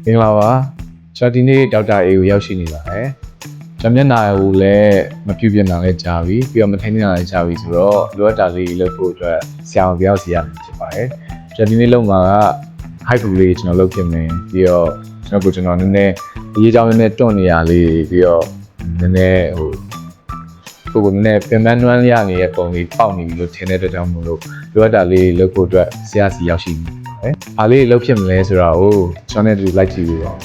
မင်္ဂလာပါကျွန်တော်ဒီနေ့ဒေါက်တာအေကိုရောက်ရှိနေပါတယ်ကျွန်တော်မျက်နှာကိုလည်းမပြုတ်ပြနေတာလည်းကြာပြီပြီးတော့မထိန်းနေတာလည်းကြာပြီဆိုတော့လိုအပ်တာလေးလုပ်ဖို့အတွက်ဆရာဝန်ပြောက်စီရမှာဖြစ်ပါတယ်ကျွန်တော်ဒီနေ့လုပ်မှာက height လေးကျွန်တော်လုပ်ဖြစ်မယ်ပြီးတော့ကျွန်တော်နည်းနည်းအရေးကြောင်းနည်းနည်းတွန့်နေရလေးပြီးတော့နည်းနည်းကိုနည်းနည်းပြန်ပန်းနွမ်းရနေတဲ့ပုံလေးပေါက်နေပြီလို့ထင်တဲ့အတွက်ကြောင့်မို့လို့လိုအပ်တာလေးလုပ်ဖို့အတွက်ဆရာစီရောက်ရှိနေပါတယ်။အားလေးလုပ်ဖြစ်မလဲဆိုတော့ကျွန်တော်နဲ့တူလိုက်ကြည့်ပြီးတော့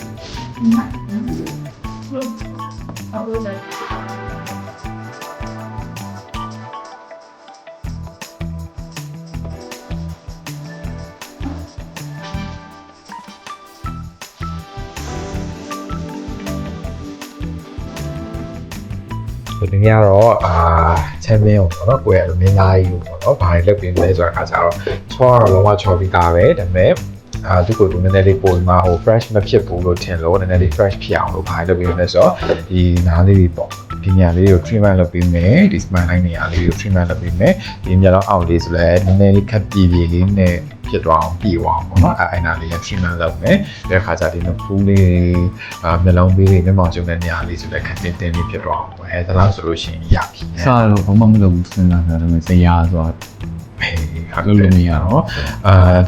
ဒီနေ့ကတော့ချမ်းမင်းကိုပေါ့နော်ကိုယ့်ရဲ့မင်းသားကြီးကိုပေါ့နော်ဘာတွေလုပ်ပြီးလဲဆိုတော့အခါကျတော့ချောတော့လုံးဝချောပြီးသားပဲဒါပေမဲ့သူကိုသူနည်းနည်းလေးပုံမှာဟို fresh မဖြစ်ဘူးလို့ထင်လို့နည်းနည်းလေး fresh ဖြစ်အောင်လို့ဘာတွေလုပ်ပြီးလဲဆိုတော့ဒီနားလေးတွေပေါ့ဒီညာလေးကို treatment လုပ်ပြီးမယ်ဒီ smile line နေရာလေးကို treatment လုပ်ပြီးမယ်ဒီမျက်လုံးအောက်လေးဆိုလည်းနည်းနည်းလေးခပ်ပြေပြေလေးနဲ့ဖြစ်သွားအောင်ပြီးသွားအောင်ပေါ့နော်အဲ့နာလေးက treatment လုပ်မယ်ဒီအခါကျဒီဖူးလေးမျက်လုံးပေးလေးမျက်မှောင်ကျုံတဲ့နေရာလေးဆိုလည်းခပ်တင်းတင်းလေးဖြစ်သွားအောင်ပေါ့အဲ့ဒါလားဆိုလို့ရှိရင်ရပြီစားတော့ဘာမှမလုပ်ဘူးစဉ်းစားတာဒါပေမဲ့ဆရာဆိုတော့လုပ်လို့မရတော့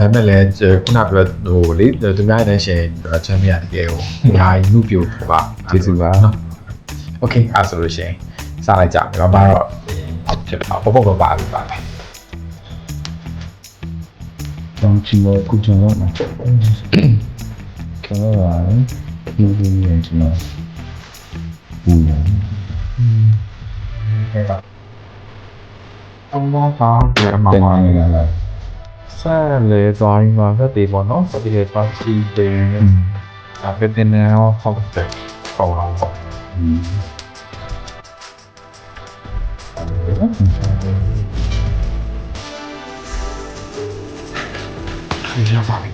ဒါပေမဲ့လည်းခုနပြောဟိုလေသူများတဲ့ရှင်ချမ်းမရတကယ်ဟိုညာမှုပြိုပါကျေးဇူးပါโอเคအဲ့ဆိုလို့ရှိရင်စလိုက်ကြမယ်ဘာမှတော့ဖြစ်ပါပေါ့ပါမယ်တောင်းချီလို့ကုချင်တော့မှာကျော်ပါဒီလိုမျိုးကျွန်တော်ဘူးဟဲ့ပါအောင်ပါပြန်မှာပါဆက်လေသွားရင်မှာသက်တည်ပေါ့နော်ဒီလေပါစီတယ်အဲ့ဒီနေရာဟောက်တယ်ဟောလာပေါ့ရပါပြီ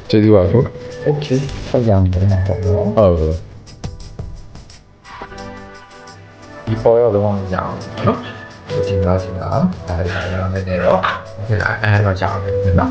ကျေးဇူးပါခင်ဗျ โอเคဆက်ရအောင်လည်းပေါ့နော်ဟုတ်ဒီပေါ်ရောလုံးဝမရအောင်နော်ဒီလားအဲ့ဒါလည်းနည်းနည်းတော့အဲ့တော့ကြာအောင်နော်